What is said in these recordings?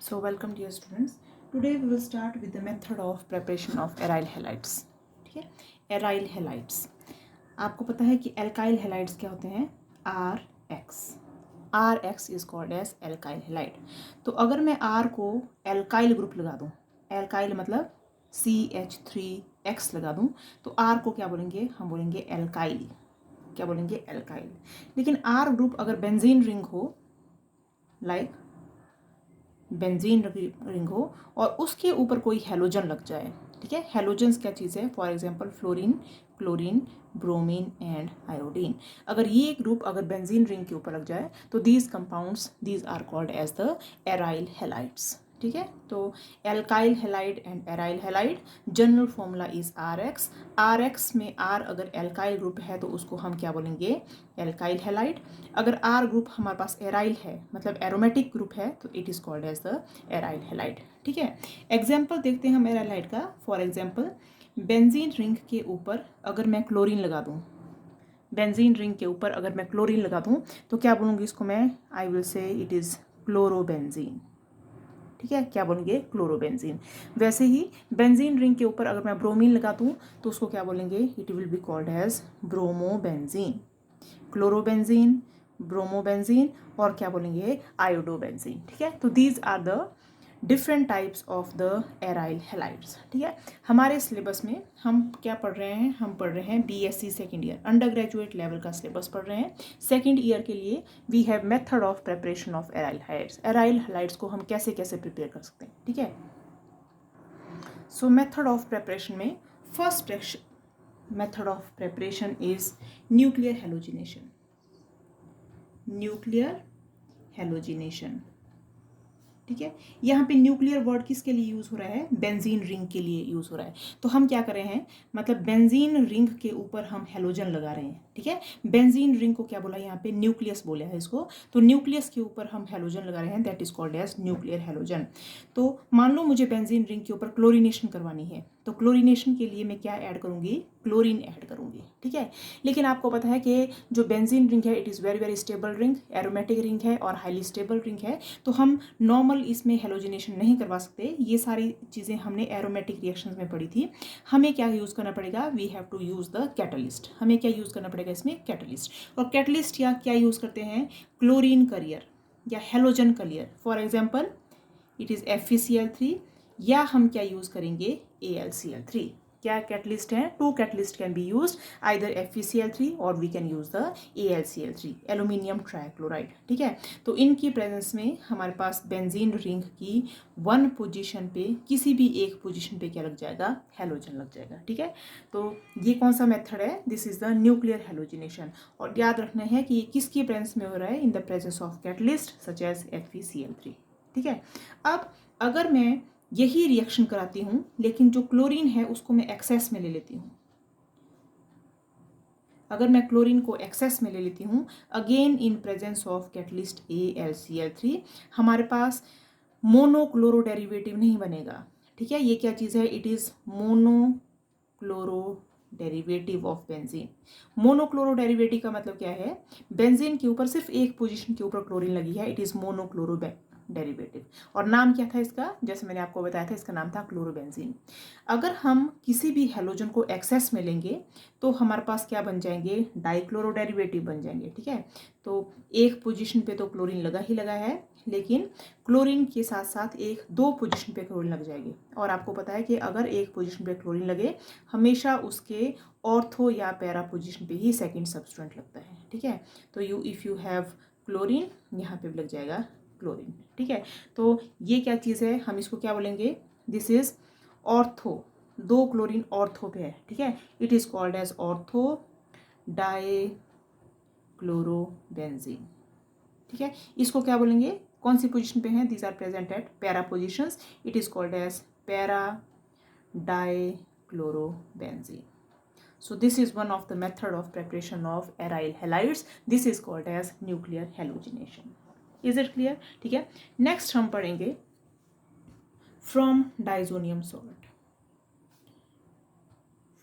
So welcome dear students. Today we will start with the method of preparation of aryl halides. ठीक है, aryl halides. आपको पता है कि alkyl halides क्या होते हैं? RX. RX is called as alkyl halide. तो अगर मैं R को alkyl ग्रुप लगा दूँ, alkyl मतलब CH3X लगा दूँ, तो R को क्या बोलेंगे? हम बोलेंगे alkyl. क्या बोलेंगे? alkyl. लेकिन R ग्रुप अगर बेंजीन रिंग हो, लाइक बेंजीन रिंग हो और उसके ऊपर कोई हेलोजन लग जाए, ठीक है, हेलोजन्स क्या चीज़ है? For example fluorine, chlorine, bromine and iodine. अगर ये ग्रुप अगर बेंजीन रिंग के ऊपर लग जाए तो these compounds these are called as the aryl halides. ठीक है, तो alkyl halide and aryl halide, general formula is R X. R X में आर अगर एल्काइल ग्रुप है तो उसको हम क्या बोलेंगे? Alkyl halide. अगर आर ग्रुप हमारे पास एराइल है, मतलब एरोमेटिक ग्रुप है, तो it is called as the aryl halide. ठीक है, एग्जाम्पल देखते हैं हम एराइल हेलाइड का। फॉर एग्जाम्पल बेंजीन रिंग के ऊपर अगर मैं क्लोरीन लगा दूँ, बेंजीन रिंग के ऊपर अगर मैं क्लोरीन लगा दूँ तो क्या बोलूँगी इसको मैं? I will say it is chlorobenzene. ठीक है, क्या बोलेंगे? क्लोरोबेंजीन। वैसे ही बेंजीन रिंग के ऊपर अगर मैं ब्रोमीन लगा दूँ तो उसको क्या बोलेंगे? It will be called as bromobenzene. Chlorobenzene, bromobenzene और क्या बोलेंगे? आयोडोबेंजीन। ठीक है, तो these are the different types of the aryl halides. ठीक है, हमारे सिलेबस में हम क्या पढ़ रहे हैं? हम पढ़ रहे हैं BSc second year, undergraduate level का सिलेबस पढ़ रहे हैं। सेकेंड ईयर के लिए we have method of preparation of aryl halides. Aryl halides को हम कैसे कैसे प्रिपेयर कर सकते हैं? ठीक है, सो मेथड ऑफ प्रिपरेशन में first method of preparation is nuclear halogenation. Nuclear halogenation. ठीक है, यहाँ पे न्यूक्लियर वर्ड किसके लिए यूज़ हो रहा है? बेंजीन रिंग के लिए यूज़ हो रहा है। तो हम क्या कर रहे हैं? मतलब बेंजीन रिंग के ऊपर हम हेलोजन लगा रहे हैं। ठीक है, बेंजीन रिंग को क्या बोला यहाँ पे? न्यूक्लियस बोला है इसको। तो न्यूक्लियस के ऊपर हम हेलोजन लगा रहे हैं, that is called as nuclear halogen. तो मान लो मुझे बेंजीन रिंग के ऊपर क्लोरीनेशन करवानी है, तो क्लोरीनेशन के लिए मैं क्या ऐड करूँगी? क्लोरीन ऐड करूँगी। ठीक है, लेकिन आपको पता है कि जो बेंजीन रिंग है it is very very stable ring, aromatic ring है और हाईली स्टेबल रिंग है। तो हम नॉर्मल इसमें हेलोजिनेशन नहीं करवा सकते। ये सारी चीज़ें हमने एरोमेटिक रिएक्शंस में पढ़ी थी। हमें क्या यूज़ करना पड़ेगा? We have to use the catalyst. हमें क्या यूज़ करना पड़ेगा इसमें? कैटलिस्ट। और कैटलिस्ट या क्या यूज़ करते हैं? क्लोरीन करियर या halogen career. For example it is FeCl3, या हम क्या यूज़ करेंगे? AlCl3। क्या कैटलिस्ट है? Two catalyst can be use, either FeCl3 और we can use the AlCl3, aluminium trichloride. ठीक है, तो इनकी प्रेजेंस में हमारे पास बेंजीन रिंग की वन पोजीशन पे, किसी भी एक पोजीशन पे क्या लग जाएगा? हेलोजन लग जाएगा। ठीक है, तो ये कौन सा मेथड है? This is the nuclear halogenation. और याद रखना है कि ये किसकी प्रेजेंस में हो रहा है? In the presence of catalyst such as FeCl3। ठीक है, अब अगर मैं यही रिएक्शन कराती हूँ लेकिन जो क्लोरीन है उसको मैं एक्सेस में ले लेती हूँ, अगर मैं क्लोरीन को एक्सेस में ले लेती हूँ again in presence of catalyst AlCl3, हमारे पास मोनोक्लोरो डेरिवेटिव नहीं बनेगा। ठीक है, ये क्या चीज़ है? It is monochloro derivative of benzene. Monochloro derivative का मतलब क्या है? बेंजीन के ऊपर सिर्फ एक पोजीशन के ऊपर क्लोरीन लगी है, इट इज़ मोनोक्लोरो डेरिवेटिव। और नाम क्या था इसका? जैसे मैंने आपको बताया था, इसका नाम था क्लोरोबेंजीन। अगर हम किसी भी हेलोजन को एक्सेस में लेंगे तो हमारे पास क्या बन जाएंगे? डाइक्लोरो डेरिवेटिव बन जाएंगे। ठीक है, तो एक पोजीशन पे तो क्लोरीन लगा ही लगा है, लेकिन क्लोरीन के साथ साथ एक दो पोजीशन पे क्लोरीन लग जाएगी। और आपको पता है कि अगर एक पोजीशन पे क्लोरीन लगे हमेशा उसके ऑर्थो या पैरा पोजीशन पे ही सेकंड सब्सटेंट लगता है। ठीक है, तो इफ़ यू हैव क्लोरीन, यहाँ पे भी लग जाएगा क्लोरीन। ठीक है, तो ये क्या चीज़ है? हम इसको क्या बोलेंगे? दिस इज ऑर्थो, दो क्लोरीन ऑर्थो पे है। ठीक है, it is called as ortho di chlorobenzene. ठीक है, इसको क्या बोलेंगे? कौन सी पोजीशन पे है? These are present at para positions, it is called as para di chlorobenzene. So this is one of the method of preparation of aryl halides. This is called as nuclear halogenation. Is it clear? ठीक है, next हम पढ़ेंगे from diazonium salt.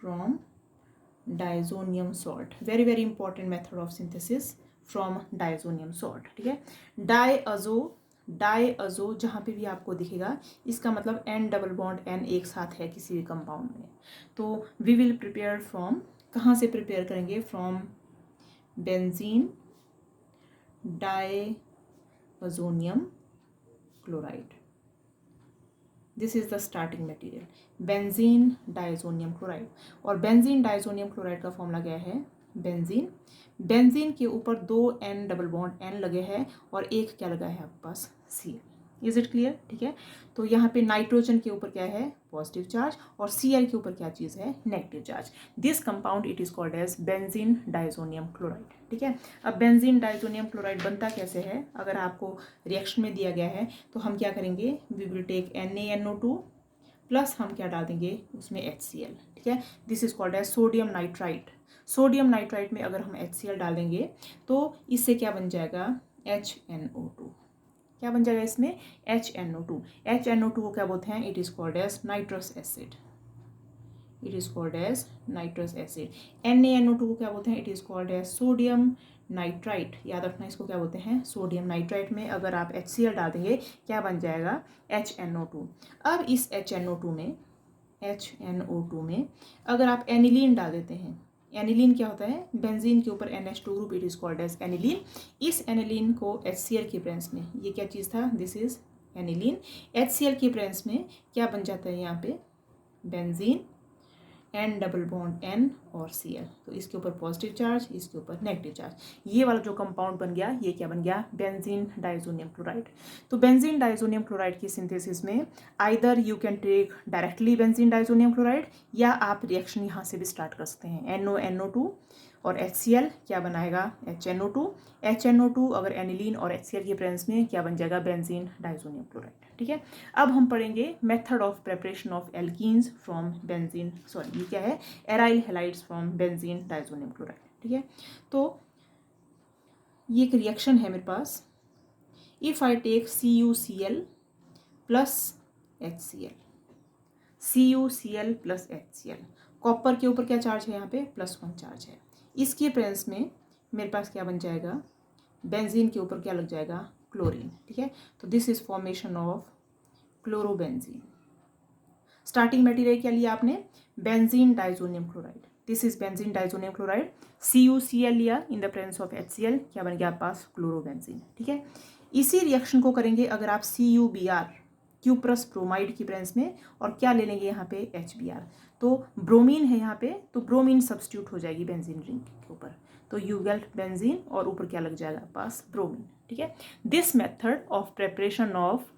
From diazonium salt, very very important method of synthesis from diazonium salt. ठीक है, डाइअजो डायअज़ो जहाँ पे भी आपको दिखेगा इसका मतलब N डबल बॉन्ड N एक साथ है किसी भी कंपाउंड में। तो वी विल प्रिपेयर फ्रॉम, कहाँ से प्रिपेयर करेंगे, from benzene diazonium chloride. This is the starting material, benzene diazonium chloride. और बेंजीन डायज़ोनियम क्लोराइड का फॉर्मूला क्या है, बेंजीन, बेंजीन के ऊपर 2 N डबल बॉन्ड N लगे हैं और एक क्या लगा है आपके पास, Cl। Is it clear? ठीक है, तो यहाँ पे नाइट्रोजन के ऊपर क्या है, पॉजिटिव चार्ज, और Cl के ऊपर क्या चीज़ है, negative charge. This compound it is called as benzene diazonium chloride. ठीक है, अब बेंजीन डायज़ोनियम क्लोराइड बनता कैसे है, अगर आपको रिएक्शन में दिया गया है तो हम क्या करेंगे, we will take NaNO2 plus हम क्या डाल देंगे उसमें HCl। ठीक है, this is called as sodium nitrite. Sodium nitrite में अगर हम HCl डालेंगे तो इससे क्या बन जाएगा, HNO2। क्या बन जाएगा इसमें, HNO2। HNO2 को क्या बोलते हैं, it is called as nitrous acid. It is called as nitrous acid. NaNO2 को क्या बोलते हैं, it is called as sodium nitrite. याद रखना इसको क्या बोलते हैं, सोडियम नाइट्राइट में अगर आप HCl डाल देंगे क्या बन जाएगा, HNO2। अब इस HNO2 में अगर आप एनिलीन डाल देते हैं, एनिलीन क्या होता है, बेंजीन के ऊपर NH2 group, it is called as aniline. इस एनिलीन को HCl की प्रेजेंस में, ये क्या चीज़ था, दिस इज एनिलीन, HCl की प्रेजेंस में क्या बन जाता है यहाँ पे, benzene, N double bond N और Cl। तो इसके ऊपर पॉजिटिव चार्ज, इसके ऊपर नेगेटिव चार्ज, ये वाला जो कंपाउंड बन गया ये क्या बन गया, बेंजीन डायज़ोनियम क्लोराइड। तो बेंजीन डायज़ोनियम क्लोराइड की सिंथेसिस में either you can take directly benzene diazonium chloride, या आप रिएक्शन यहाँ से भी स्टार्ट कर सकते हैं। NO2 और HCl क्या बनाएगा, HNO2। HNO2 अगर एनिलीन और HCl की प्रेजेंस में क्या बन जाएगा, बेंजीन डायज़ोनियम क्लोराइड। ठीक है, अब हम पढ़ेंगे method of preparation of alkenes from benzene, sorry ये क्या है, aryl halides from benzene diazonium chloride. ठीक है, तो ये एक रिएक्शन है मेरे पास, if I take CuCl plus HCl, CuCl plus HCl, copper के ऊपर क्या चार्ज है यहाँ पे, +1 चार्ज है। इसकी प्रेजेंस में मेरे पास क्या बन जाएगा, बेंजीन के ऊपर क्या लग जाएगा, क्लोरीन। ठीक है, तो this is formation of chlorobenzene. Starting material क्या लिया आपने, benzene diazonium chloride, this is benzene diazonium chloride. CuCl लिया इन द प्रेजेंस ऑफ HCl, क्या बन गया आपके पास, क्लोरोबेंजीन। ठीक है, इसी रिएक्शन को करेंगे अगर आप CuBr, क्यूप्रस ब्रोमाइड की प्रेजेंस में, और क्या ले लेंगे यहाँ पे, HBr। तो ब्रोमीन है यहाँ पे, तो ब्रोमीन सब्स्टिट्यूट हो जाएगी बेंजीन रिंग के ऊपर, तो यू गेट बेंजीन और ऊपर क्या लग जाएगा पास, ब्रोमीन। ठीक है, this method of preparation of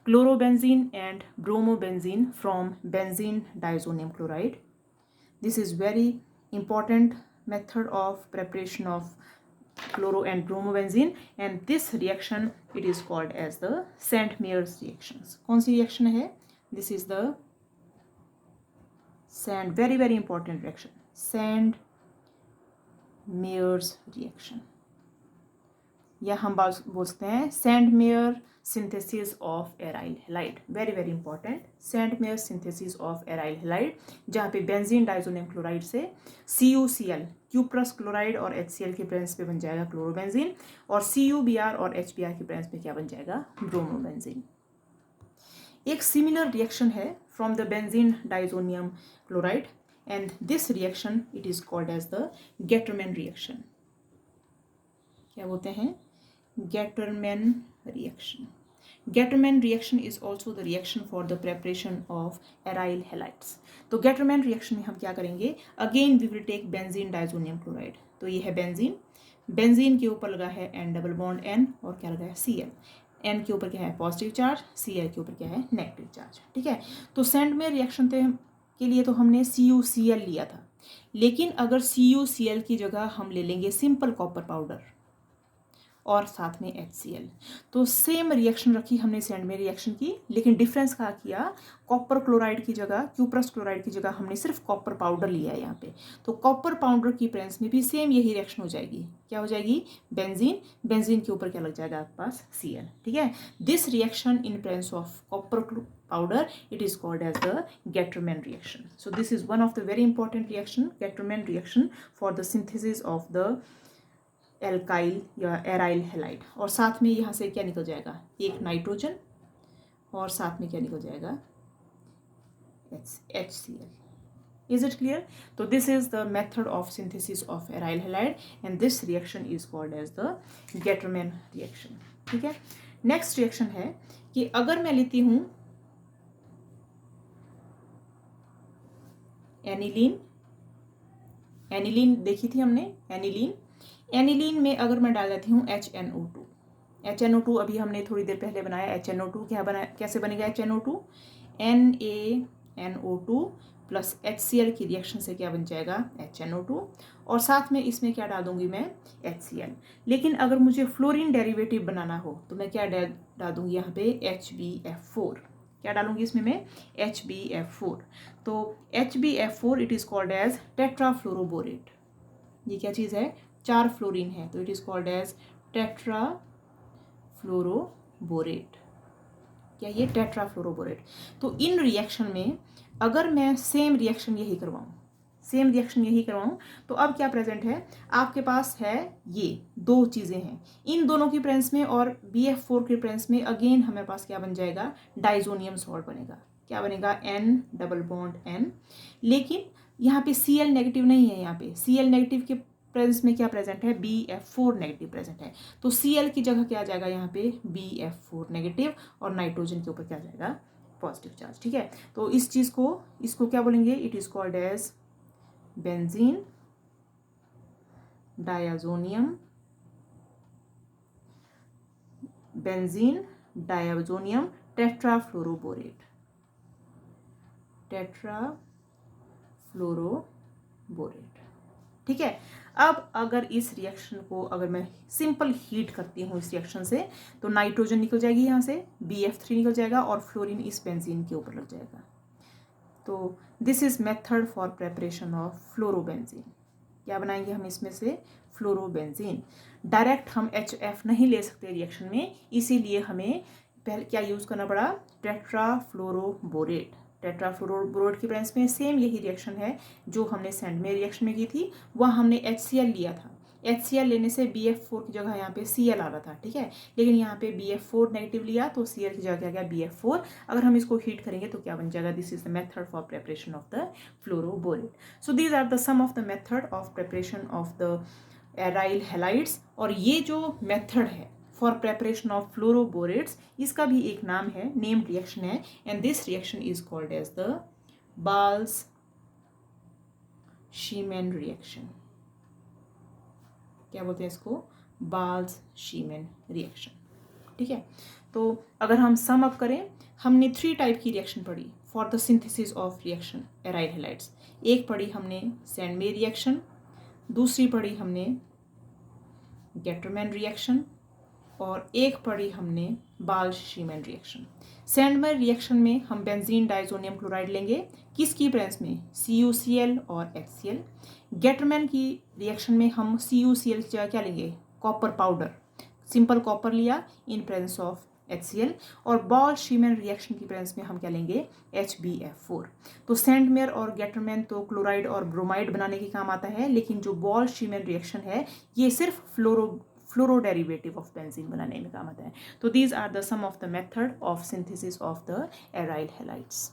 chlorobenzene and bromobenzene from benzene diazonium chloride, this is very important method of preparation of chloro and bromobenzene, and this reaction it is called as the Sandmeyer's reactions। कौन सी reaction है, this is the very very important reaction, Sandmeyer's reaction, या हम बोलते हैं Sandmeyer synthesis of aryl halide. Very very important, Sandmeyer synthesis of aryl halide, जहाँ पे benzene diazonium chloride से CuCl, cuprous chloride और HCl की प्रेजेंस पे बन जाएगा क्लोरोबेंजीन, और CuBr और HBr की प्रेजेंस पे क्या बन जाएगा, ब्रोमोबेंजीन। एक सिमिलर रिएक्शन है from the benzene diazonium chloride, and this reaction it is called as the Gattermann reaction. क्या बोलते हैं, Gattermann reaction. Gattermann reaction is also the reaction for the preparation of aryl halides. तो Gattermann reaction में हम क्या करेंगे, again we will take benzene diazonium chloride। तो ये है बेंजीन, बेंजीन के ऊपर लगा है N डबल बॉन्ड N और क्या लगा है Cl, N के ऊपर क्या है पॉजिटिव चार्ज, Cl के ऊपर क्या है नेगेटिव चार्ज। ठीक है, तो सैंडमेयर रिएक्शन के लिए तो हमने CuCl लिया था, लेकिन अगर CuCl की जगह हम ले लेंगे सिंपल कॉपर पाउडर और साथ में HCl, तो सेम रिएक्शन रखी हमने सैंडमेयर रिएक्शन की, लेकिन डिफरेंस क्या किया, कॉपर क्लोराइड की जगह, क्यूप्रस क्लोराइड की जगह हमने सिर्फ कॉपर पाउडर लिया है यहाँ पे। तो कॉपर पाउडर की प्रेजेंस में भी सेम यही रिएक्शन हो जाएगी, क्या हो जाएगी, बेंजीन, बेंजीन के ऊपर क्या लग जाएगा आपके पास, Cl। ठीक है, this reaction in presence of copper powder it is called as the Gattermann reaction। So this is one of the very important reaction, Gattermann reaction, for the synthesis of the alkyl या aryl halide, और साथ में यहाँ से क्या निकल जाएगा, एक नाइट्रोजन और साथ में क्या निकल जाएगा, HCl. Is it clear? So this is the method of synthesis of aryl halide and this reaction is called as the Gattermann reaction. ठीक है. नेक्स्ट रिएक्शन है कि अगर मैं लेती हूं एनिलीन, एनिलीन देखी थी हमने, एनिलीन, एनिलीन में अगर मैं डाल देती हूं HNO2, HNO2 अभी हमने थोड़ी देर पहले बनाया, HNO2 क्या बना, कैसे बनेगा HNO2, NaNO2 प्लस HCl की रिएक्शन से क्या बन जाएगा HNO2, और साथ में इसमें क्या डाल दूंगी मैं HCl. लेकिन अगर मुझे फ्लोरीन डेरिवेटिव बनाना हो तो मैं क्या डाल दूंगी यहाँ पे HbF4, क्या डालूंगी इसमें मैं HbF4. तो HbF4 it is called as tetrafluoroborate. ये क्या चीज़ है, 4 फ्लोरीन है तो it is called as tetrafluoroborate. क्या ये टेट्राफ्लोरोबोरेट. तो इन रिएक्शन में अगर मैं सेम रिएक्शन यही करवाऊँ तो अब क्या प्रेजेंट है आपके पास है, ये 2 चीज़ें हैं इन दोनों की प्रेजेंस में, और BF4 के प्रेजेंस में अगेन हमारे पास क्या बन जाएगा, डाइजोनियम सॉल्ट बनेगा. क्या बनेगा, N डबल बॉन्ड N. लेकिन यहाँ पे Cl नेगेटिव नहीं है, यहाँ पे Cl नेगेटिव के प्रेजेंस में क्या प्रेजेंट है, BF4 नेगेटिव प्रेजेंट है. तो Cl की जगह क्या आ जाएगा यहाँ पे BF4 नेगेटिव, और नाइट्रोजन के ऊपर क्या आ जाएगा पॉजिटिव चार्ज. ठीक है. तो इस चीज़ को, इसको क्या बोलेंगे, it is called as benzene diazonium, benzene diazonium tetrafluoroborate, tetrafluoroborate. ठीक है. अब अगर इस रिएक्शन को अगर मैं सिंपल हीट करती हूँ इस रिएक्शन से, तो नाइट्रोजन निकल जाएगी यहाँ से, BF3 निकल जाएगा और फ्लोरीन इस बेंजीन के ऊपर लग जाएगा. तो this is method for preparation of fluorobenzene. क्या बनाएंगे हम इसमें से, फ्लोरोबेंजीन. डायरेक्ट हम HF नहीं ले सकते रिएक्शन में, इसीलिए हमें पहले क्या यूज़ करना पड़ा, टेट्राफ्लोरोबोरेट. टेट्राफ्लोरोबोरेट की प्रेजेंस में सेम यही रिएक्शन है जो हमने सेंडमे रिएक्शन में की थी, वह हमने HCl लिया था. HCl लेने से BF4 की जगह यहाँ पे Cl आ रहा था. ठीक है. लेकिन यहाँ पे BF4 नेगेटिव लिया तो Cl की जगह क्या गया BF4. अगर हम इसको हीट करेंगे तो क्या बन जाएगा, this is the method for preparation of the fluoroborate. So these are the some of the method of preparation of the aryl halides. और ये जो मेथड है फॉर प्रेपरेशन ऑफ फ्लोरोबोरेट्स, इसका भी एक नाम है, नेम्ड रिएक्शन है, and this reaction is called as the Balz Schiemann reaction. क्या बोलते हैं इसको, बाल्स-शीमेन रिएक्शन. ठीक है. तो अगर हम सम अप करें, हमने 3 टाइप की रिएक्शन पढ़ी for the synthesis of reaction aryl halides. एक पढ़ी हमने सेंडमे रिएक्शन, दूसरी पढ़ी हमने गेटरमैन रिएक्शन, और एक पढ़ी हमने बाल्स-शीमेन रिएक्शन. सेंडमे रिएक्शन में हम बेंजीन डाइजोनियम क्लोराइड लेंगे, किसकी प्रेजेंस में, CuCl और HCl. गेटरमैन की रिएक्शन में हम CuCl की जगह क्या लेंगे, कॉपर पाउडर, सिंपल कॉपर लिया इन प्रेजेंस ऑफ HCl. और बाल्स-शीमेन रिएक्शन की प्रेजेंस में हम क्या लेंगे, HbF4. तो सेंडमेर और गेटरमैन तो क्लोराइड और ब्रोमाइड बनाने के काम आता है, लेकिन जो बाल्स-शीमेन रिएक्शन है ये सिर्फ फ्लोरो डेरिवेटिव ऑफ बेंजीन बनाने में काम आता है. तो these are the some of the method of synthesis of the aryl halides.